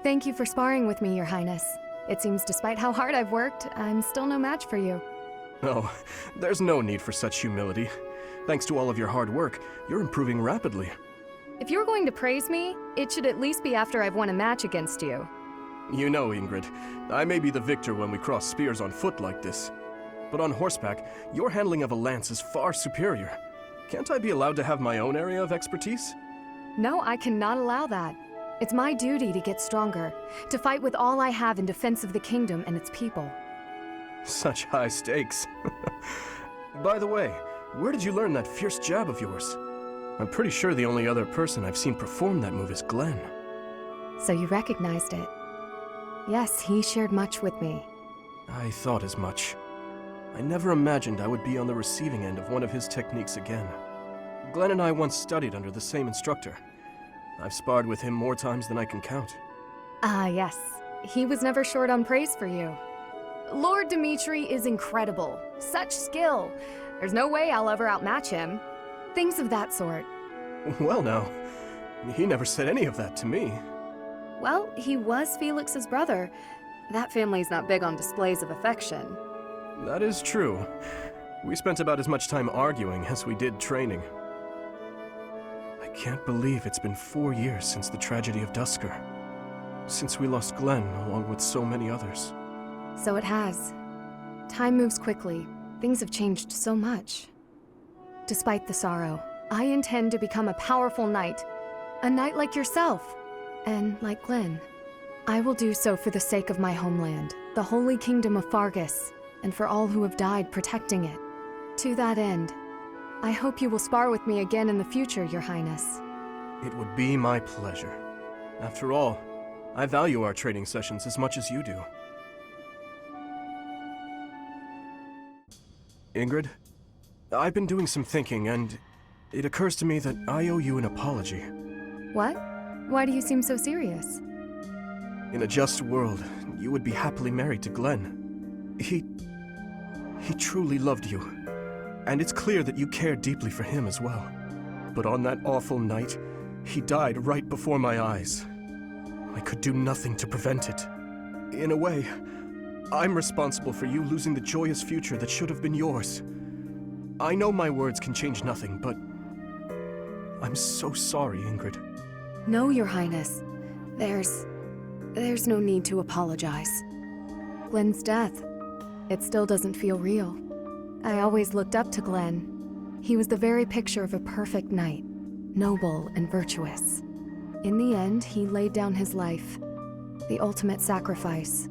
Thank you for sparring with me, Your Highness. It seems despite how hard I've worked, I'm still no match for you. Oh, there's no need for such humility. Thanks to all of your hard work, you're improving rapidly. If you're going to praise me, it should at least be after I've won a match against you. You know, Ingrid, I may be the victor when we cross spears on foot like this. But on horseback, your handling of a lance is far superior. Can't I be allowed to have my own area of expertise? No, I cannot allow that. It's my duty to get stronger, to fight with all I have in defense of the kingdom and its people. Such high stakes. By the way, where did you learn that fierce jab of yours? I'm pretty sure the only other person I've seen perform that move is Glenn. So you recognized it? Yes, he shared much with me. I thought as much. I never imagined I would be on the receiving end of one of his techniques again. Glenn and I once studied under the same instructor. I've sparred with him more times than I can count. Ah, yes. He was never short on praise for you. Lord Dimitri is incredible. Such skill. There's no way I'll ever outmatch him. Things of that sort. Well now, he never said any of that to me. Well, he was Felix's brother. That family's not big on displays of affection. That is true. We spent about as much time arguing as we did training. I can't believe it's been 4 years since the tragedy of Dusker. Since we lost Glenn, along with so many others. So it has. Time moves quickly. Things have changed so much. Despite the sorrow, I intend to become a powerful knight. A knight like yourself. And like Glenn. I will do so for the sake of my homeland, the holy kingdom of Fargus, and for all who have died protecting it. To that end, I hope you will spar with me again in the future, Your Highness. It would be my pleasure. After all, I value our training sessions as much as you do. Ingrid, I've been doing some thinking, and it occurs to me that I owe you an apology. What? Why do you seem so serious? In a just world, you would be happily married to Glenn. He truly loved you, and it's clear that you cared deeply for him as well. But on that awful night, he died right before my eyes. I could do nothing to prevent it. In a way, I'm responsible for you losing the joyous future that should have been yours. I know my words can change nothing, but I'm so sorry, Ingrid. No, Your Highness. There's no need to apologize. Glenn's death, it still doesn't feel real. I always looked up to Glenn. He was the very picture of a perfect knight, noble and virtuous. In the end, he laid down his life, the ultimate sacrifice.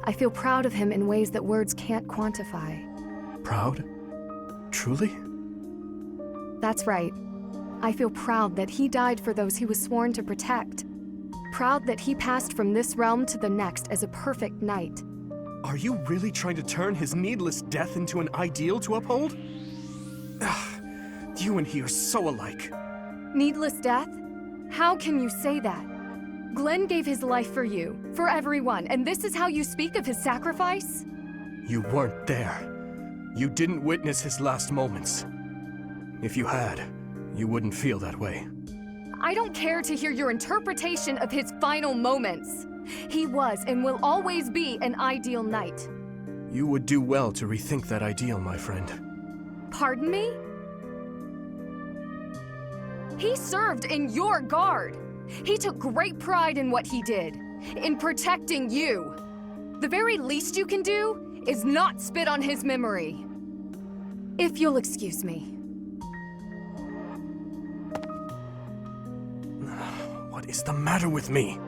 I feel proud of him in ways that words can't quantify. Proud? Truly? That's right. I feel proud that he died for those he was sworn to protect. Proud that he passed from this realm to the next as a perfect knight. Are you really trying to turn his needless death into an ideal to uphold? You and he are so alike. Needless death? How can you say that? Glenn gave his life for you, for everyone, and this is how you speak of his sacrifice? You weren't there. You didn't witness his last moments. If you had, you wouldn't feel that way. I don't care to hear your interpretation of his final moments. He was and will always be an ideal knight. You would do well to rethink that ideal, my friend. Pardon me? He served in your guard. He took great pride in what he did, in protecting you. The very least you can do is not spit on his memory. If you'll excuse me. What is the matter with me?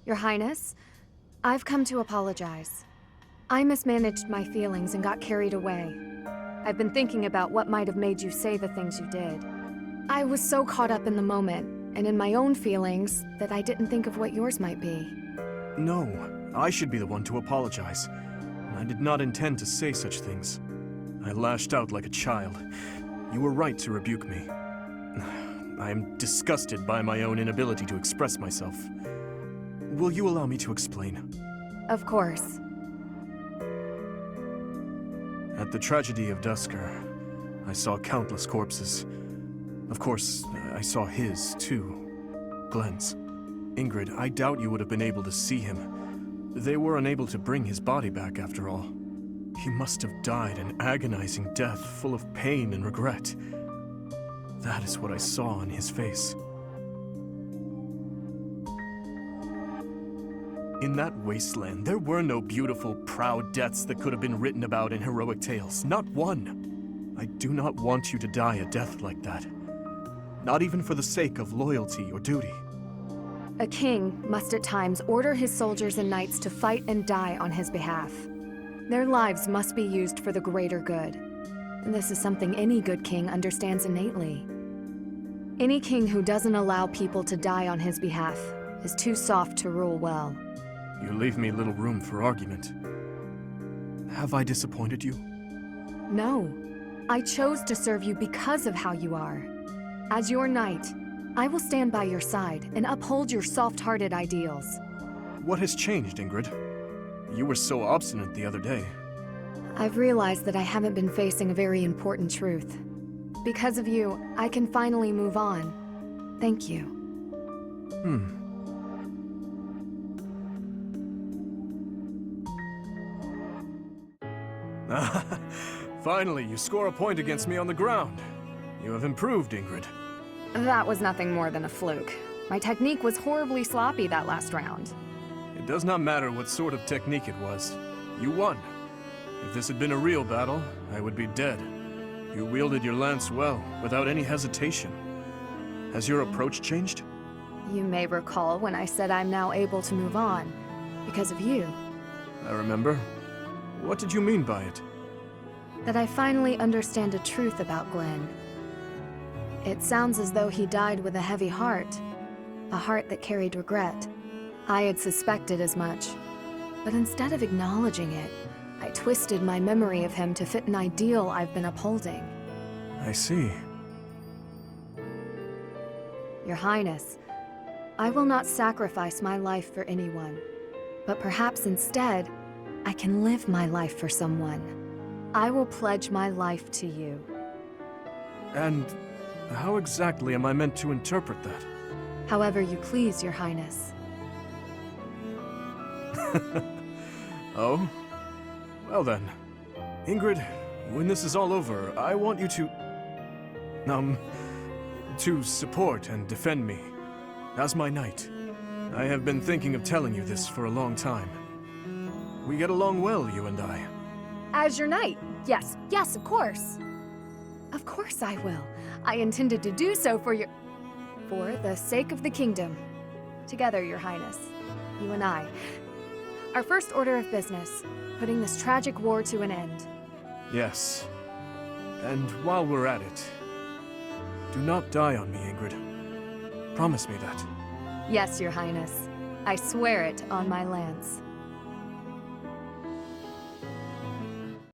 Your Highness, I've come to apologize. I mismanaged my feelings and got carried away. I've been thinking about what might have made you say the things you did. I was so caught up in the moment, and in my own feelings, that I didn't think of what yours might be. No, I should be the one to apologize. I did not intend to say such things. I lashed out like a child. You were right to rebuke me. I am disgusted by my own inability to express myself. Will you allow me to explain? Of course. At the tragedy of Dusker, I saw countless corpses. Of course, I saw his, too. Glenn's. Ingrid, I doubt you would have been able to see him. They were unable to bring his body back, after all. He must have died an agonizing death, full of pain and regret. That is what I saw in his face. In that wasteland, there were no beautiful, proud deaths that could have been written about in heroic tales. Not one. I do not want you to die a death like that. Not even for the sake of loyalty or duty. A king must at times order his soldiers and knights to fight and die on his behalf. Their lives must be used for the greater good. And this is something any good king understands innately. Any king who doesn't allow people to die on his behalf is too soft to rule well. You leave me little room for argument. Have I disappointed you? No. I chose to serve you because of how you are. As your knight, I will stand by your side and uphold your soft-hearted ideals. What has changed, Ingrid? You were so obstinate the other day. I've realized that I haven't been facing a very important truth. Because of you, I can finally move on. Thank you. Finally, you score a point against me on the ground. You have improved, Ingrid. That was nothing more than a fluke. My technique was horribly sloppy that last round. It does not matter what sort of technique it was. You won. If this had been a real battle, I would be dead. You wielded your lance well, without any hesitation. Has your approach changed? You may recall when I said I'm now able to move on, because of you. I remember. What did you mean by it? That I finally understand a truth about Glenn. It sounds as though he died with a heavy heart. A heart that carried regret. I had suspected as much. But instead of acknowledging it, I twisted my memory of him to fit an ideal I've been upholding. I see. Your Highness, I will not sacrifice my life for anyone. But perhaps instead, I can live my life for someone. I will pledge my life to you. And how exactly am I meant to interpret that? However you please, Your Highness. Oh? Well then. Ingrid, when this is all over, I want you to support and defend me. As my knight. I have been thinking of telling you this for a long time. We get along well, you and I. As your knight? Yes, yes, of course. Of course I will. I intended to do so for the sake of the kingdom. Together, Your Highness. You and I. Our first order of business. Putting this tragic war to an end. Yes. And while we're at it, do not die on me, Ingrid. Promise me that. Yes, Your Highness. I swear it on my lance.